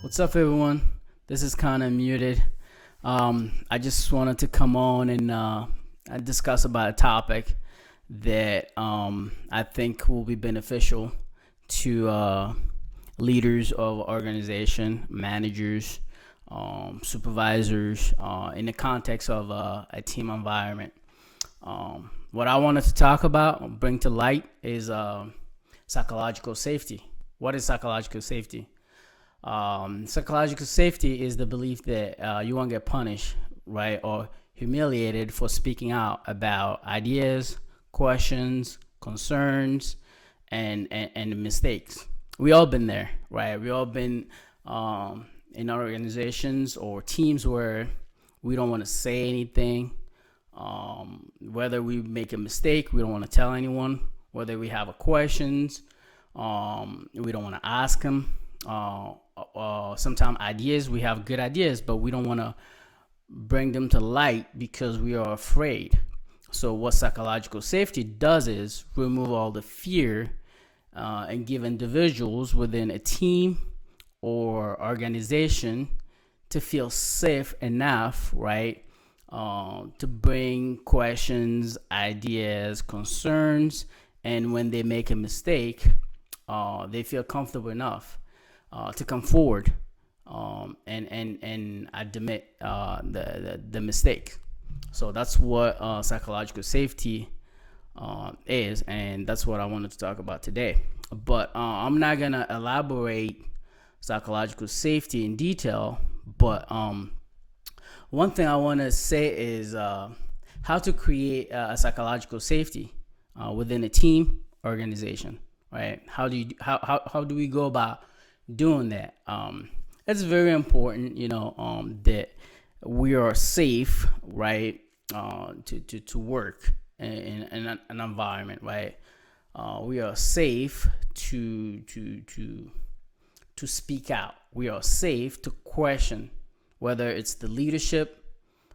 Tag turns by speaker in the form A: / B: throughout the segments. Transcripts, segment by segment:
A: What's up, everyone? This is Kon Unmuted. I just wanted to come on and discuss about a topic that I think will be beneficial to leaders of organization, managers, supervisors, in the context of a team environment. What I wanted to talk about, bring to light, is psychological safety. What is psychological safety? Psychological safety is the belief that you won't get punished, right, or humiliated for speaking out about ideas, questions, concerns, and mistakes. We all been there, right? We all been in organizations or teams where we don't want to say anything. Whether we make a mistake, we don't want to tell anyone. Whether we have a questions, we don't want to ask them. Sometimes ideas, we have good ideas, but we don't want to bring them to light because we are afraid. So what psychological safety does is remove all the fear and give individuals within a team or organization to feel safe enough, right, to bring questions, ideas, concerns, and when they make a mistake, they feel comfortable enough to come forward and admit the mistake. So that's what psychological safety is, and that's what I wanted to talk about today. But I'm not gonna elaborate psychological safety in detail. But one thing I want to say is how to create a psychological safety within a team organization. Right? How do we go about doing that? It's very important, that we are safe, right, to work in an environment, right. We are safe to speak out. We are safe to question, whether it's the leadership,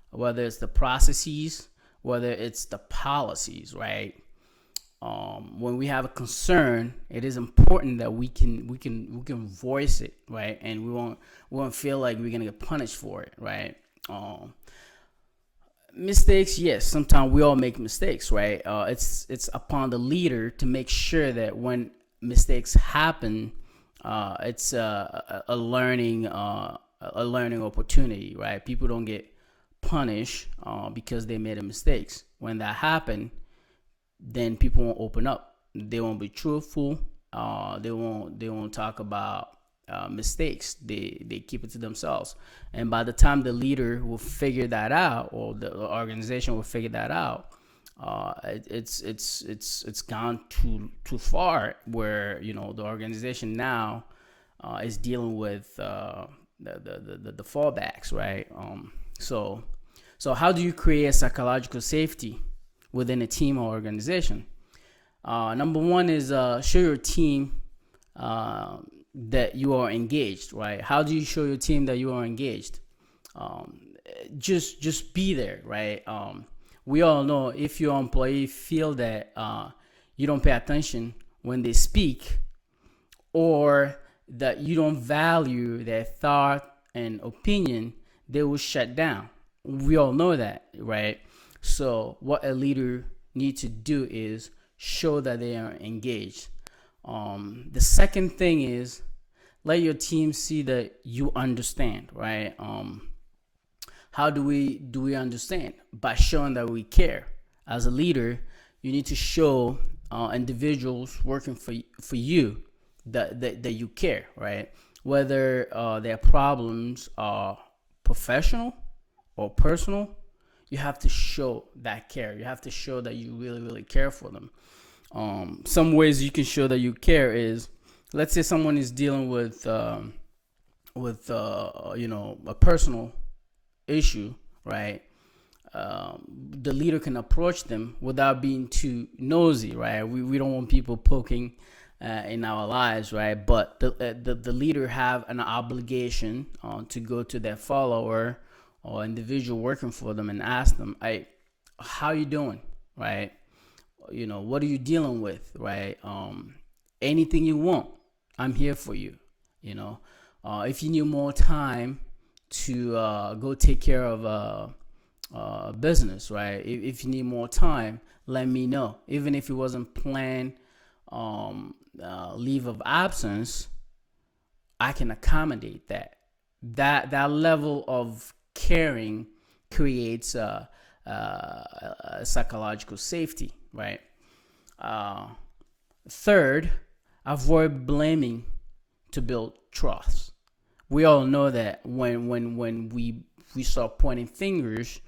A: whether it's the processes, whether it's the policies, right. When we have a concern, it is important that we can voice it, right, and we won't feel like we're gonna get punished for it, right. Mistakes, yes, sometimes we all make mistakes, right. It's upon the leader to make sure that when mistakes happen, it's a learning opportunity, right. People don't get punished because they made a mistakes. When that happens, then people won't open up. They won't be truthful. They won't talk about mistakes. They keep it to themselves. And by the time the leader will figure that out, or the organization will figure that out, it's gone too far. Where the organization now is dealing with the fallbacks, right? So how do you create a psychological safety within a team or organization? Number one is show your team that you are engaged, right? How do you show your team that you are engaged? Just be there, right? We all know if your employee feel that you don't pay attention when they speak, or that you don't value their thought and opinion, they will shut down. We all know that, right? So what a leader needs to do is show that they are engaged. The second thing is let your team see that you understand, right? How do we understand? By showing that we care. As a leader, you need to show individuals working for you that you care, right? Whether their problems are professional or personal, you have to show that care. You have to show that you really, really care for them. Some ways you can show that you care is, let's say someone is dealing with a personal issue, right? The leader can approach them without being too nosy, right? We don't want people poking in our lives, right? But the leader have an obligation to go to their follower or individual working for them and ask them, "Hey, how you doing?" Right? what are you dealing with, right? Anything you want, I'm here for you. You know, if you need more time to go take care of business, right? If you need more time, let me know. Even if it wasn't planned leave of absence, I can accommodate that. That level of caring creates a psychological safety, right? Uh, Third, avoid blaming to build trust. We all know that when we start pointing fingers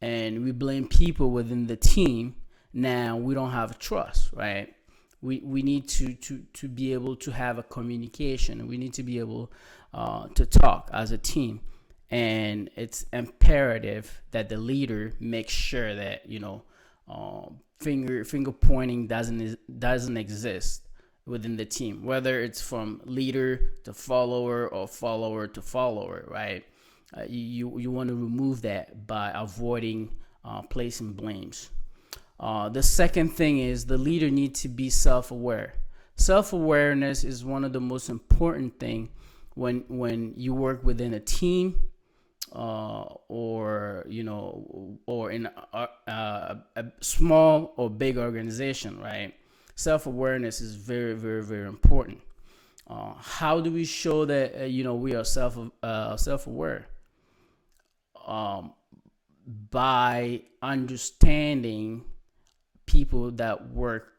A: and we blame people within the team, now we don't have trust, right? We need to be able to have a communication. We need to be able to talk as a team, and it's imperative that the leader makes sure that finger pointing doesn't exist within the team, whether it's from leader to follower or follower to follower, right? You want to remove that by avoiding placing blames. The second thing is the leader needs to be self-aware. Self-awareness is one of the most important thing when you work within a team, or in a small or big organization, right? Self-awareness is very, very, very important. How do we show that we are self-aware? By understanding people that work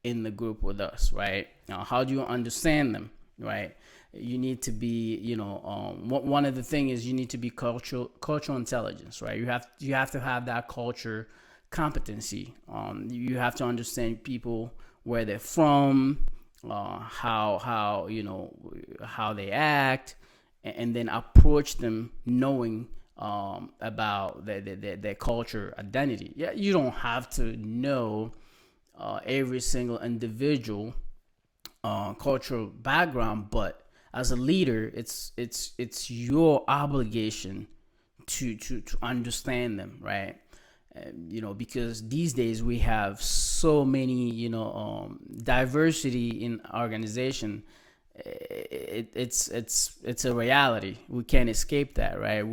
A: in the group with us, right? Now, how do you understand them, right? You need to be, one of the things is you need to be cultural intelligence, right? You have to have that culture competency. You have to understand people, where they're from, how they act, and then approach them knowing about their culture identity. Yeah, you don't have to know every single individual cultural background, but as a leader, it's your obligation to understand them, right? Because these days we have so many diversity in organization. It's a reality. We can't escape that, right?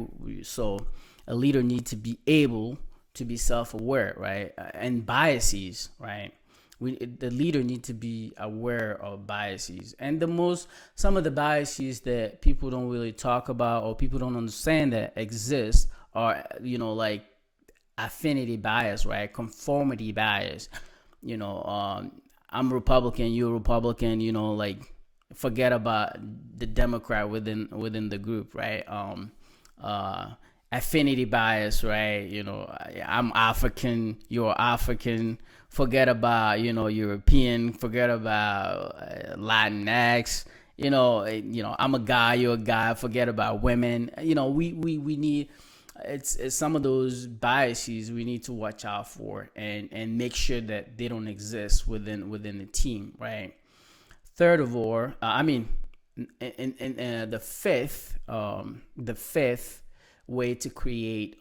A: So a leader needs to be able to be self-aware, right? And biases, right? The leader needs to be aware of biases, and some of the biases that people don't really talk about or people don't understand that exist are like affinity bias, right? Conformity bias. I'm Republican, you're Republican. Like, forget about the Democrat within the group, right? Affinity bias, right? I'm African, you're African. Forget about European. Forget about Latinx. I'm a guy, you're a guy. Forget about women. We need. It's some of those biases we need to watch out for and make sure that they don't exist within the team, right? Third of all, the fifth way to create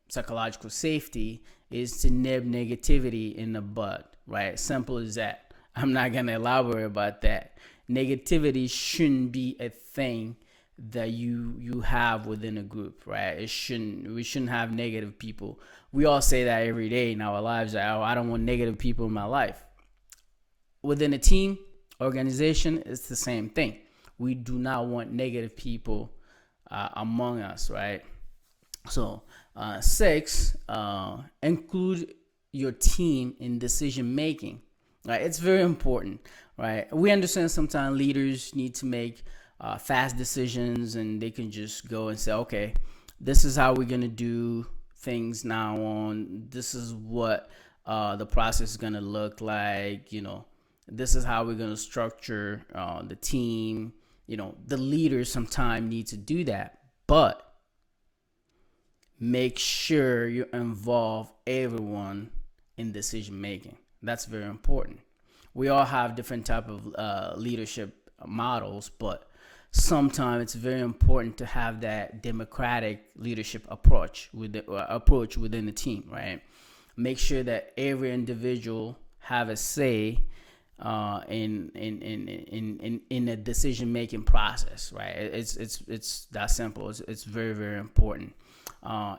A: psychological safety is to nib negativity in the bud, right? Simple as that. I'm not gonna elaborate about that. Negativity shouldn't be a thing that you have within a group, right? We shouldn't have negative people. We all say that every day in our lives. I don't want negative people in my life. Within a team, organization, it's the same thing. We do not want negative people among us, right? So, 6, include your team in decision making. Right, it's very important. Right, we understand sometimes leaders need to make fast decisions, and they can just go and say, okay, this is how we're gonna do things now on. This is what the process is gonna look like. This is how we're gonna structure the team. The leaders sometimes need to do that, but make sure you involve everyone in decision making. That's very important. We all have different type of leadership models, but sometimes it's very important to have that democratic leadership approach within the team, right? make sure that every individual have a say in a decision making process, right? It's that simple. It's very, very important.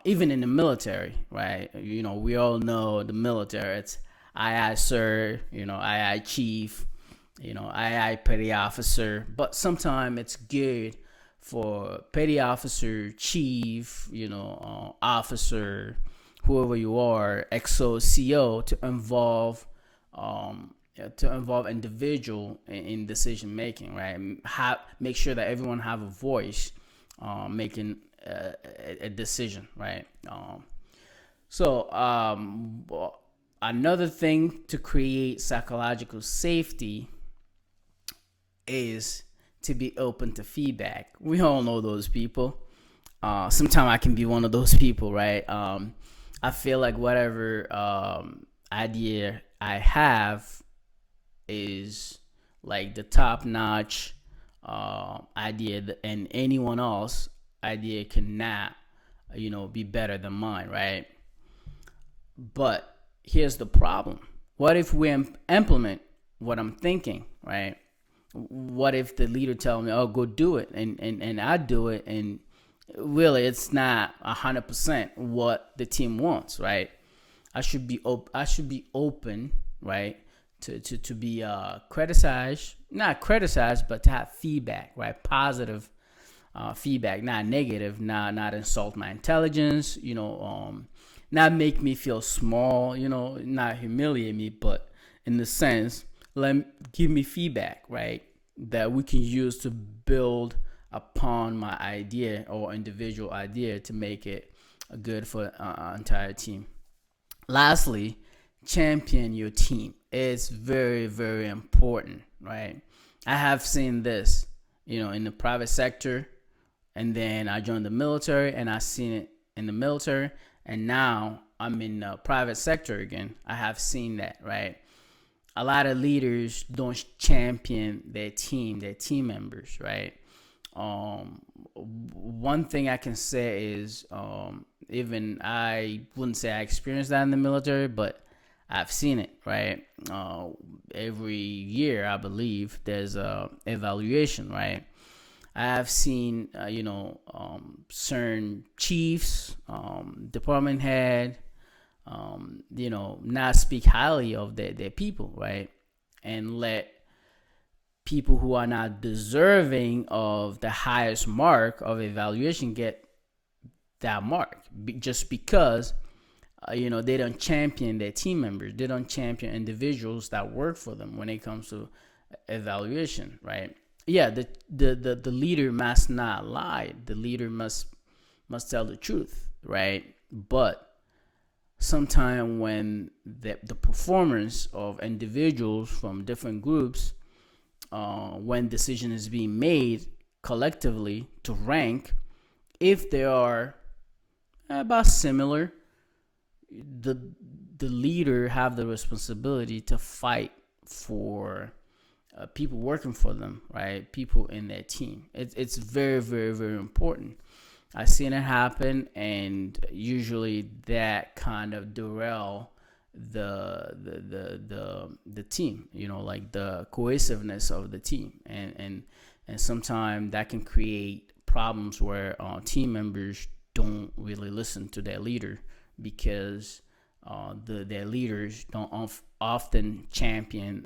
A: Even in the military, right? We all know the military. It's I sir, I chief, I petty officer. But sometimes it's good for petty officer, chief, officer, whoever you are, XO, CO, to involve individual in decision making, right? Make sure that everyone have a voice, making a decision, right? So another thing to create psychological safety is to be open to feedback. We all know those people. Sometimes I can be one of those people, right? I feel like whatever idea I have is like the top notch idea, and anyone else idea cannot, be better than mine, right? But here's the problem. What if we implement what I'm thinking, right? What if the leader tell me, oh, go do it, and I do it, and really it's not 100% what the team wants, right? I should be open, right, to be criticized, not criticized, but to have feedback, right? Positive feedback, not negative, not insult my intelligence, not make me feel small, not humiliate me, but in the sense, give me feedback, right, that we can use to build upon my idea or individual idea to make it good for our entire team. Lastly, champion your team. It's very, very important, right? I have seen this, in the private sector, and then I joined the military, and I seen it in the military, and now I'm in the private sector again. I have seen that, right? A lot of leaders don't champion their team members, right? One thing I can say is, even I wouldn't say I experienced that in the military, but I've seen it, right? Every year, I believe, there's a evaluation, right? I have seen, certain chiefs, department head, not speak highly of their people, right? And let people who are not deserving of the highest mark of evaluation get that mark just because they don't champion their team members. They don't champion individuals that work for them when it comes to evaluation, right? Yeah, the leader must not lie. The leader must tell the truth, right? But sometimes when the performance of individuals from different groups, when decision is being made collectively to rank, if they are about similar, the leader have the responsibility to fight for people working for them, right? People in their team. It's very, very, very important. I've seen it happen, and usually that kind of derail the team, like the cohesiveness of the team, and sometimes that can create problems where team members don't really listen to their leader because their leaders don't often champion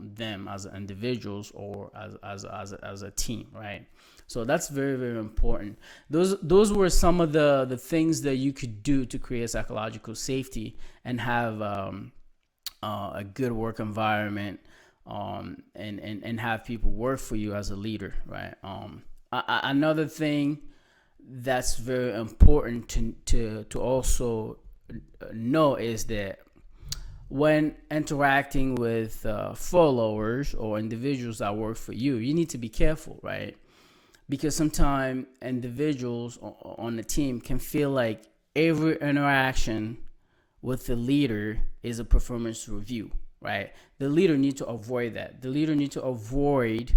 A: them as individuals or as a team, right? So that's very, very important. Those were some of the things that you could do to create psychological safety and have a good work environment, and have people work for you as a leader, right? Another thing that's very important to also know is that when interacting with followers or individuals that work for you, you need to be careful, right? Because sometimes individuals on the team can feel like every interaction with the leader is a performance review, right? The leader needs to avoid that. The leader needs to avoid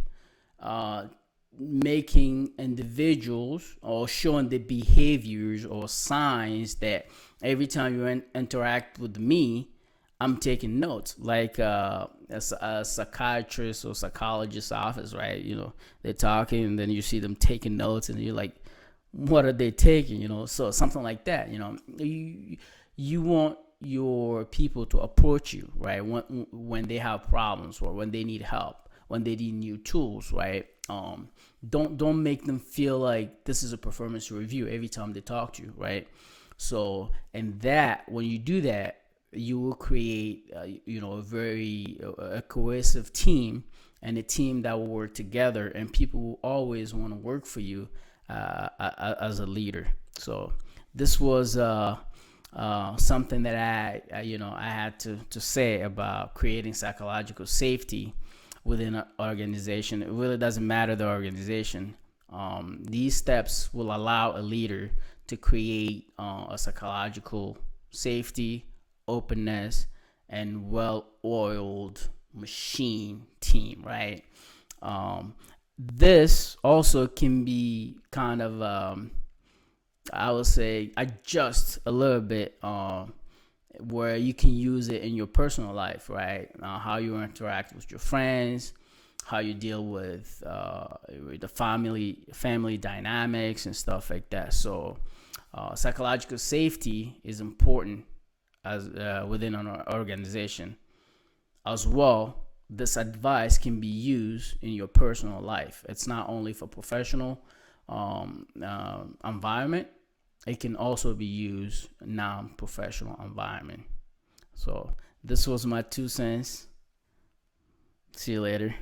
A: making individuals or showing the behaviors or signs that Every time you interact with me, I'm taking notes. Like a psychiatrist or psychologist's office, right? They're talking, and then you see them taking notes, and you're like, what are they taking? So something like that. You want your people to approach you, right? When they have problems, or when they need help, when they need new tools, right? Don't make them feel like this is a performance review every time they talk to you, right? So, and that when you do that, you will create, a very a cohesive team, and a team that will work together, and people will always want to work for you as a leader. So, this was something that I had to say about creating psychological safety within an organization. It really doesn't matter the organization. These steps will allow a leader to create a psychological safety, openness, and well-oiled machine team, right? This also can be kind of, I would say, adjust a little bit, where you can use it in your personal life, right? How you interact with your friends, how you deal with the family dynamics and stuff like that. So, psychological safety is important as within an organization as well. This advice can be used in your personal life. It's not only for professional environment. It can also be used non-professional environment. So this was my 2 cents. See you later.